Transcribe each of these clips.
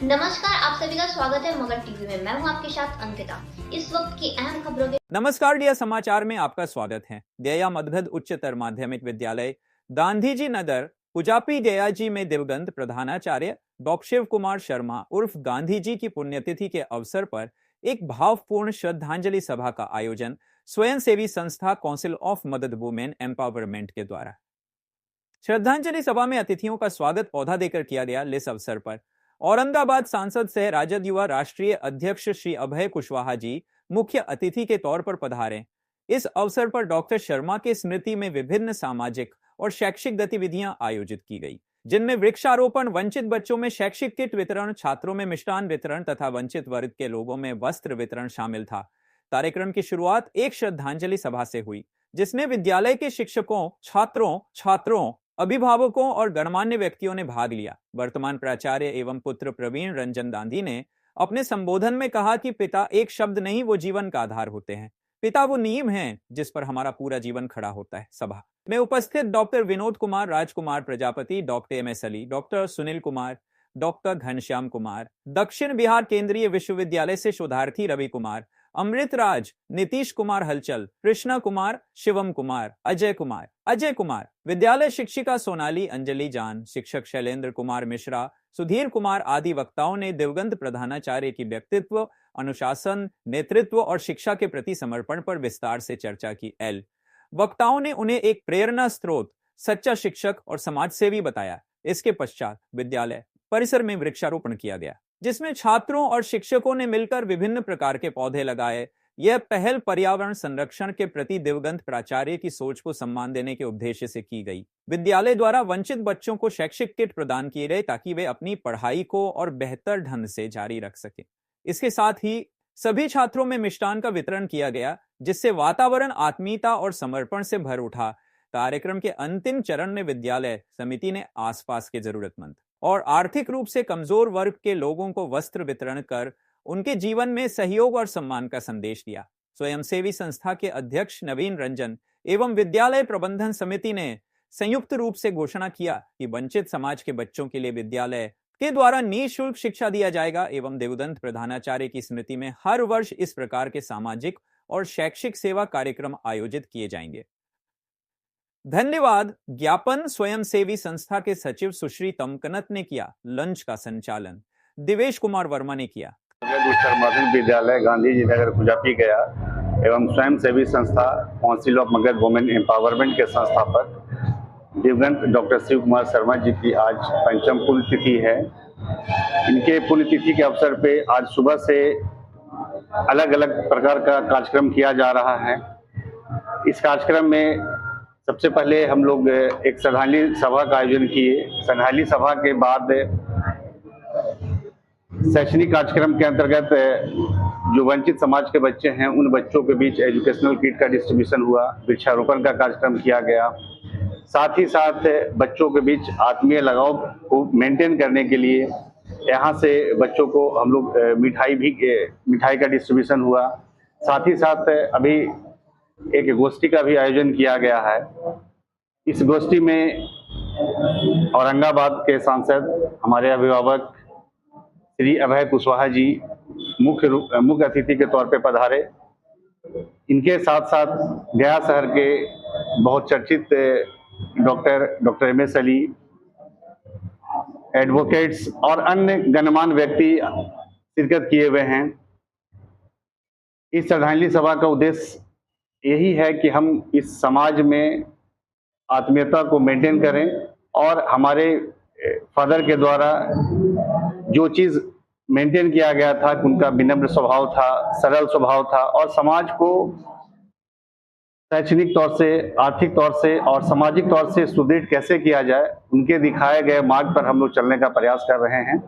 नमस्कार, आप सभी का स्वागत है मगध टीवी में। मैं हूं आपके साथ अंकिता। इस वक्त की अहम खबरों के नमस्कार डिया समाचार में आपका स्वागत है। गया मगध उच्चतर माध्यमिक विद्यालय गांधी जी नगर पुजापी गया जी में दिवंगत प्रधानाचार्य डॉक्टर शिव कुमार शर्मा उर्फ गांधी जी की पुण्यतिथि के अवसर पर एक भावपूर्ण श्रद्धांजलि सभा का आयोजन स्वयंसेवी संस्था काउंसिल ऑफ मदद वुमेन एम्पावरमेंट के द्वारा। श्रद्धांजलि सभा में अतिथियों का स्वागत पौधा देकर किया गया। इस अवसर पर औरंगाबाद सांसद सह राजद युवा राष्ट्रीय अध्यक्ष श्री अभय कुशवाहा जी मुख्य अतिथि के तौर पर पधारे। इस अवसर पर डॉक्टर शर्मा के स्मृति में विभिन्न सामाजिक और शैक्षिक गतिविधियां आयोजित की गई, जिनमें वृक्षारोपण, वंचित बच्चों में शैक्षिक किट वितरण, छात्रों में मिष्ठान वितरण तथा वंचित वर्ग के लोगों में वस्त्र वितरण शामिल था। कार्यक्रम की शुरुआत एक श्रद्धांजलि सभा से हुई, जिसमें विद्यालय के शिक्षकों, छात्रों, अभिभावकों और गणमान्य व्यक्तियों ने भाग लिया। वर्तमान प्राचार्य एवं पुत्र प्रवीण रंजन गांधी ने अपने संबोधन में कहा कि पिता एक शब्द नहीं, वो जीवन का आधार होते हैं। पिता वो नींव हैं जिस पर हमारा पूरा जीवन खड़ा होता है। सभा में उपस्थित doctor Vinod Kumar, Rajkumar Prajapati, doctor MS. Ali, doctor Sunil Kumar, doctor Ghanshyam Kumar, दक्षिण बिहार केंद्रीय विश्वविद्यालय से शोधार्थी रवि कुमार, अमृत राज, नीतीश कुमार हलचल, कृष्णा कुमार, शिवम कुमार, अजय कुमार, विद्यालय शिक्षिका सोनाली, अंजलि जान, शिक्षक शैलेंद्र कुमार मिश्रा, सुधीर कुमार आदि वक्ताओं ने दिवंगत प्रधानाचार्य की व्यक्तित्व, अनुशासन, नेतृत्व और शिक्षा के प्रति समर्पण पर विस्तार से चर्चा की। वक्ताओं ने उन्हें एक प्रेरणा स्रोत, सच्चा शिक्षक और समाजसेवी बताया। इसके पश्चात विद्यालय परिसर में वृक्षारोपण किया गया, जिसमें छात्रों और शिक्षकों ने मिलकर विभिन्न प्रकार के पौधे लगाए। यह पहल पर्यावरण संरक्षण के प्रति दिवंगत प्राचार्य की सोच को सम्मान देने के उद्देश्य से की गई। विद्यालय द्वारा वंचित बच्चों को शैक्षिक किट प्रदान किए गए ताकि वे अपनी पढ़ाई को और बेहतर ढंग से जारी रख सके। इसके साथ ही सभी छात्रों में मिष्ठान का वितरण किया गया, जिससे वातावरण आत्मीयता और समर्पण से भर उठा। कार्यक्रम के अंतिम चरण में विद्यालय समिति ने आसपास के जरूरतमंद और आर्थिक रूप से कमजोर वर्ग के लोगों को वस्त्र वितरण कर उनके जीवन में सहयोग और सम्मान का संदेश दिया। स्वयंसेवी संस्था के अध्यक्ष नवीन रंजन एवं विद्यालय प्रबंधन समिति ने संयुक्त रूप से घोषणा किया कि वंचित समाज के बच्चों के लिए विद्यालय के द्वारा निःशुल्क शिक्षा दिया जाएगा एवं दिवंगत प्रधानाचार्य की स्मृति में हर वर्ष इस प्रकार के सामाजिक और शैक्षिक सेवा कार्यक्रम आयोजित किए जाएंगे। धन्यवाद ज्ञापन स्वयंसेवी संस्था के सचिव सुश्री तमकनत ने किया। लंच का संचालन दिवेश कुमार वर्मा ने किया। उच्चतर माध्यमिक विद्यालय गांधी जी नगर पुजापी गया एवं स्वयंसेवी संस्था council of Magadh women empowerment के संस्थापक दिवंगत डॉक्टर शिव कुमार शर्मा जी की आज पंचम पुण्यतिथि है। इनके पुण्यतिथि के अवसर पे आज सुबह से अलग अलग प्रकार का कार्यक्रम किया जा रहा है। इस कार्यक्रम में सबसे पहले हम लोग एक श्रद्धांजलि सभा का आयोजन किए। श्रद्धांजलि सभा के बाद शैक्षणिक कार्यक्रम के अंतर्गत जो वंचित समाज के बच्चे हैं उन बच्चों के बीच एजुकेशनल किट का डिस्ट्रीब्यूशन हुआ। वृक्षारोपण का कार्यक्रम किया गया। साथ ही साथ बच्चों के बीच आत्मीय लगाव को मेंटेन करने के लिए यहाँ से बच्चों को हम लोग मिठाई का डिस्ट्रीब्यूशन हुआ। साथ ही साथ अभी एक गोष्ठी का भी आयोजन किया गया है। इस गोष्ठी में औरंगाबाद के सांसद हमारे अभिभावक श्री अभय कुशवाहा जी मुख्य अतिथि के तौर पे पधारे। इनके साथ साथ गया शहर के बहुत चर्चित डॉक्टर एम.एस. अली, एडवोकेट्स और अन्य गणमान्य व्यक्ति शिरकत किए हुए हैं। इस श्रद्धांजलि सभा का उद्देश्य यही है कि हम इस समाज में आत्मीयता को मेंटेन करें और हमारे फादर के द्वारा जो चीज़ मेंटेन किया गया था, उनका विनम्र स्वभाव था, सरल स्वभाव था और समाज को शैक्षणिक तौर से, आर्थिक तौर से और सामाजिक तौर से सुदृढ़ कैसे किया जाए, उनके दिखाए गए मार्ग पर हम लोग चलने का प्रयास कर रहे हैं।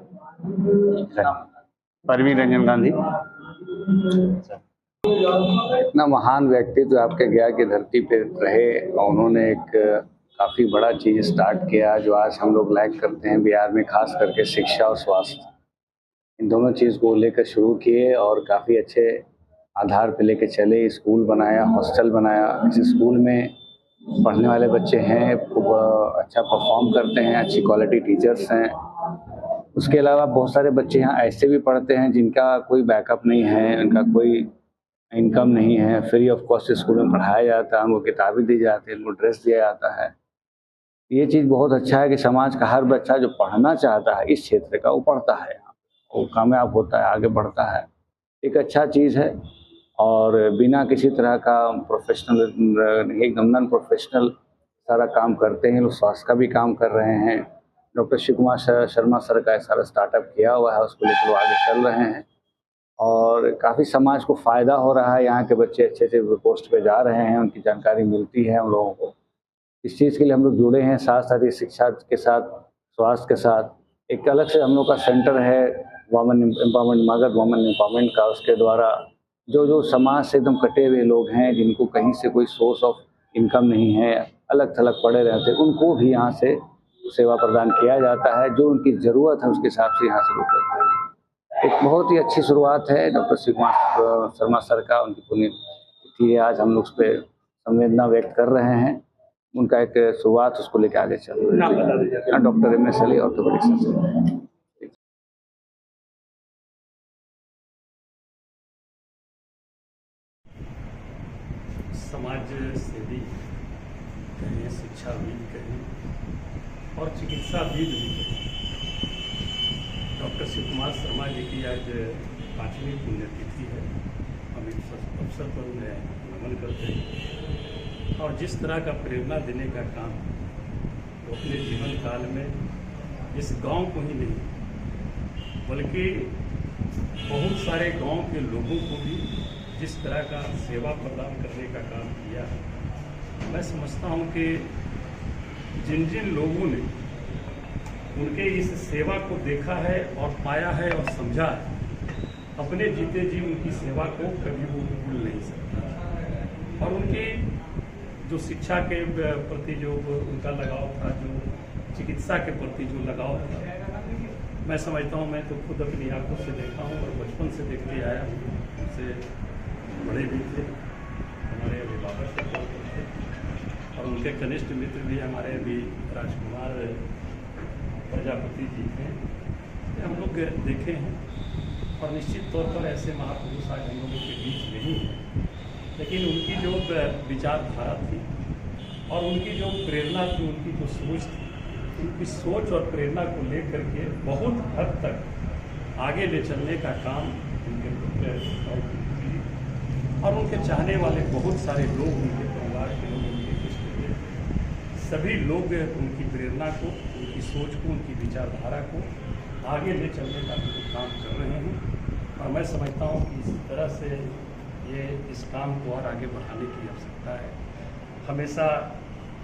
प्रवीण रंजन गांधी। इतना महान व्यक्तित्व आपके गया की धरती पे रहे और उन्होंने एक काफ़ी बड़ा चीज़ स्टार्ट किया जो आज हम लोग लाइक करते हैं बिहार में, खास करके शिक्षा और स्वास्थ्य। इन दोनों चीज़ को लेकर शुरू किए और काफ़ी अच्छे आधार पे लेके चले। स्कूल बनाया, हॉस्टल बनाया। इस स्कूल में पढ़ने वाले बच्चे हैं, खूब अच्छा परफॉर्म करते हैं, अच्छी क्वालिटी टीचर्स हैं उसके अलावा बहुत सारे बच्चे यहाँ ऐसे भी पढ़ते हैं जिनका कोई बैकअप नहीं है, उनका कोई इनकम नहीं है। फ्री ऑफ कॉस्ट स्कूल में पढ़ाया जाता है, उनको किताबें दी जाती है, उनको ड्रेस दिया जाता है। ये चीज़ बहुत अच्छा है कि समाज का हर बच्चा जो पढ़ना चाहता है इस क्षेत्र का, वो पढ़ता है, वो कामयाब होता है, आगे बढ़ता है। एक अच्छा चीज़ है और बिना किसी तरह का प्रोफेशनल, एकदम नॉन प्रोफेशनल सारा काम करते हैं लोग। स्वास्थ्य का भी काम कर रहे हैं। डॉक्टर शिव कुमार शर्मा सर का एक सारा स्टार्टअप किया हुआ है, उसको लेकर वो आगे चल रहे हैं और काफ़ी समाज को फ़ायदा हो रहा है। यहाँ के बच्चे अच्छे अच्छे पोस्ट पे जा रहे हैं, उनकी जानकारी मिलती है हम लोगों को। इस चीज़ के लिए हम लोग जुड़े हैं। साथ साथ ही शिक्षा के साथ, स्वास्थ्य के साथ एक अलग से हम लोग का सेंटर है women empowerment, Magadh women empowerment का। उसके द्वारा जो समाज से एकदम कटे हुए लोग हैं, जिनको कहीं से कोई सोर्स ऑफ इनकम नहीं है, अलग थलग पड़े रहते हैं, उनको भी यहाँ से सेवा प्रदान किया जाता है। जो उनकी ज़रूरत है उसके हिसाब से यहाँ से लोग करते हैं। एक बहुत ही अच्छी शुरुआत है डॉक्टर शिव कुमार शर्मा सर का। उनकी पुण्यतिथि है आज, हम लोग उस पर संवेदना व्यक्त कर रहे हैं। उनका एक शुरुआत उसको लेकर आगे चल रहा है। Doctor MS Ali orthopaedic surgeon. समाज सेवी कहें, शिक्षाविद कहें और चिकित्साविद भी कहें, डॉक्टर शिव कुमार शर्मा जी की आज 5वीं पुण्यतिथि है। हम इस अवसर पर उन्हें नमन करते हैं और जिस तरह का प्रेरणा देने का काम वो अपने जीवन काल में इस गांव को ही नहीं बल्कि बहुत सारे गांव के लोगों को भी जिस तरह का सेवा प्रदान करने का काम किया है, मैं समझता हूं कि जिन जिन लोगों ने उनके इस सेवा को देखा है और पाया है और समझा है, अपने जीते जी उनकी सेवा को कभी वो भूल नहीं सकता। और उनकी जो शिक्षा के प्रति जो उनका लगाव था, जो चिकित्सा के प्रति जो लगाव था, मैं समझता हूँ, मैं तो खुद अपनी आंखों से देखा हूँ और बचपन से देखते आया हूँ। उनसे बड़े भी थे, हमारे अभिभावक थे और उनके कनिष्ठ मित्र भी हमारे अभी राजकुमार प्रजापति जी थे, हम लोग देखे हैं। और निश्चित तौर पर ऐसे महापुरुष आज हम लोगों के बीच नहीं है, लेकिन उनकी जो विचारधारा थी और उनकी जो प्रेरणा थी, उनकी जो सोच थी, उनकी सोच और प्रेरणा को लेकर के बहुत हद तक आगे ले चलने का काम उनके पुत्र और उनके चाहने वाले बहुत सारे लोग, उनके परिवार के लोग, उनके रिश्तेदार, सभी लोग उनकी प्रेरणा को, उनकी सोच को, उनकी विचारधारा को आगे ले चलने का काम कर रहे हैं। और मैं समझता हूँ कि इसी तरह से इस काम को और आगे बढ़ाने की आवश्यकता है। हमेशा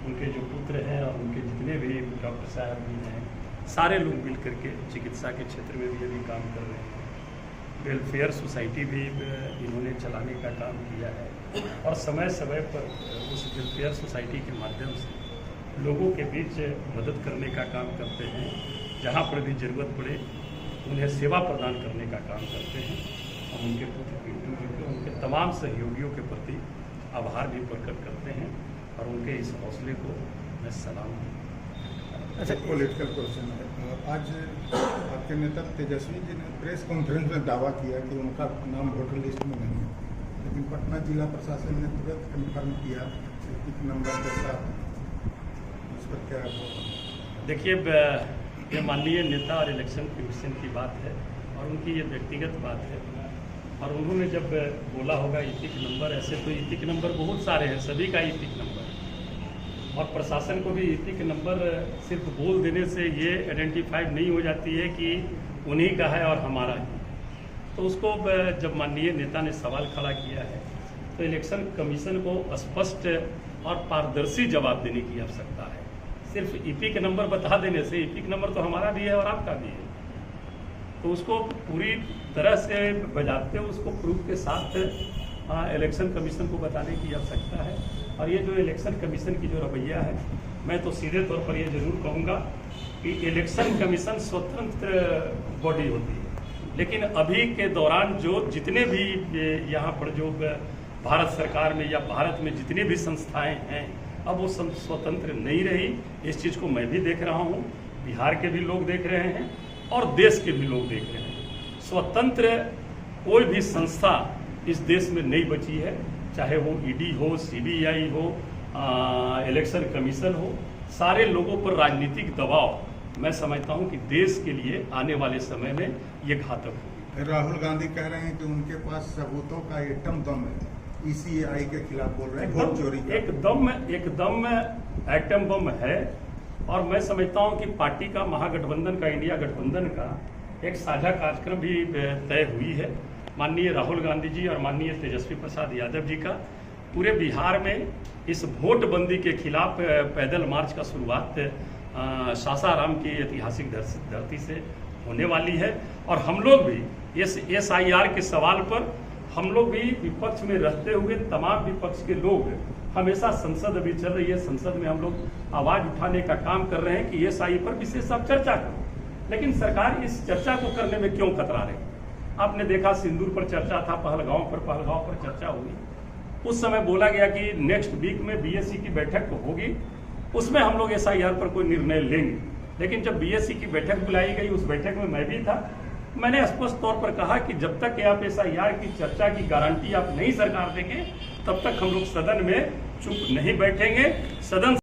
उनके जो पुत्र हैं और उनके जितने भी डॉक्टर साहब भी हैं, सारे लोग मिल करके चिकित्सा के क्षेत्र में भी अभी काम कर रहे हैं। वेलफेयर सोसाइटी भी इन्होंने चलाने का काम किया है और समय समय पर उस वेलफेयर सोसाइटी के माध्यम से लोगों के बीच मदद करने का काम करते हैं। जहाँ पर भी ज़रूरत पड़े उन्हें सेवा प्रदान करने का काम करते हैं। हम उनके पुत्र पिंटू जी को, उनके तमाम सहयोगियों के प्रति आभार भी प्रकट करते हैं और उनके इस हौसले को मैं सलाम दूँ। अच्छा, पॉलिटिकल क्वेश्चन है। आज आपके नेता तेजस्वी जी ने प्रेस कॉन्फ्रेंस में दावा किया कि उनका नाम वोटर लिस्ट में नहीं है, लेकिन पटना जिला प्रशासन ने तुरंत कन्फर्म किया एक नंबर के साथ। उस पर क्या देखिए, ये माननीय नेता और इलेक्शन कमीशन की बात है और उनकी ये व्यक्तिगत बात है। और उन्होंने जब बोला होगा ईपिक नंबर, ऐसे तो ईपिक नंबर बहुत सारे हैं, सभी का ईपिक नंबर है और प्रशासन को भी ईपिक नंबर सिर्फ बोल देने से ये आइडेंटिफाइड नहीं हो जाती है कि उन्हीं का है और हमारा ही। तो उसको जब माननीय नेता ने सवाल खड़ा किया है तो इलेक्शन कमीशन को स्पष्ट और पारदर्शी जवाब देने की आवश्यकता है। सिर्फ ईपिक नंबर बता देने से, ईपिक नंबर तो हमारा भी है और आपका भी है, तो उसको पूरी तरह से बजाते हुए उसको प्रूफ के साथ इलेक्शन कमीशन को बताने की आवश्यकता है। और ये जो इलेक्शन कमीशन की जो रवैया है, मैं तो सीधे तौर पर ये जरूर कहूँगा कि इलेक्शन कमीशन स्वतंत्र बॉडी होती है, लेकिन अभी के दौरान जो जितने भी यहाँ पर जो भारत सरकार में या भारत में जितने भी संस्थाएं हैं, अब वो स्वतंत्र नहीं रही। इस चीज़ को मैं भी देख रहा हूँ, बिहार के भी लोग देख रहे हैं और देश के भी लोग देख रहे हैं। स्वतंत्र कोई भी संस्था इस देश में नहीं बची है, चाहे वो ईडी हो, सीबीआई हो, इलेक्शन कमीशन हो, सारे लोगों पर राजनीतिक दबाव मैं समझता हूं कि देश के लिए आने वाले समय में ये घातक होगी। राहुल गांधी कह रहे हैं कि उनके पास सबूतों का एटम दम है, ईसीआई के खिलाफ बोल रहे हैं, वोट चोरी का। एकदम एटम बम है। और मैं समझता हूं कि पार्टी का, महागठबंधन का, इंडिया गठबंधन का एक साझा कार्यक्रम भी तय हुई है। माननीय राहुल गांधी जी और माननीय तेजस्वी प्रसाद यादव जी का पूरे बिहार में इस वोटबंदी के खिलाफ पैदल मार्च का शुरुआत सासाराम की ऐतिहासिक धरती से होने वाली है। और हम लोग भी इस SIR के सवाल पर हम लोग भी विपक्ष में रहते हुए तमाम विपक्ष के लोग हमेशा संसद अभी चल रही है, संसद में हम लोग आवाज उठाने का काम कर रहे हैं कि SI पर विशेष आप चर्चा करो। लेकिन सरकार इस चर्चा को करने में क्यों कतरा रही? आपने देखा सिंदूर पर चर्चा था, पहलगांव पर चर्चा हुई। उस समय बोला गया कि नेक्स्ट वीक में BSc की बैठक होगी, उसमें हम लोग SIR पर कोई निर्णय लेंगे। लेकिन जब BSc की बैठक बुलाई गई, उस बैठक में मैं भी था, मैंने स्पष्ट तौर पर कहा कि जब तक आप SIR की चर्चा की गारंटी आप नहीं सरकार देंगे, तब तक हम लोग सदन में चुप नहीं बैठेंगे। सदन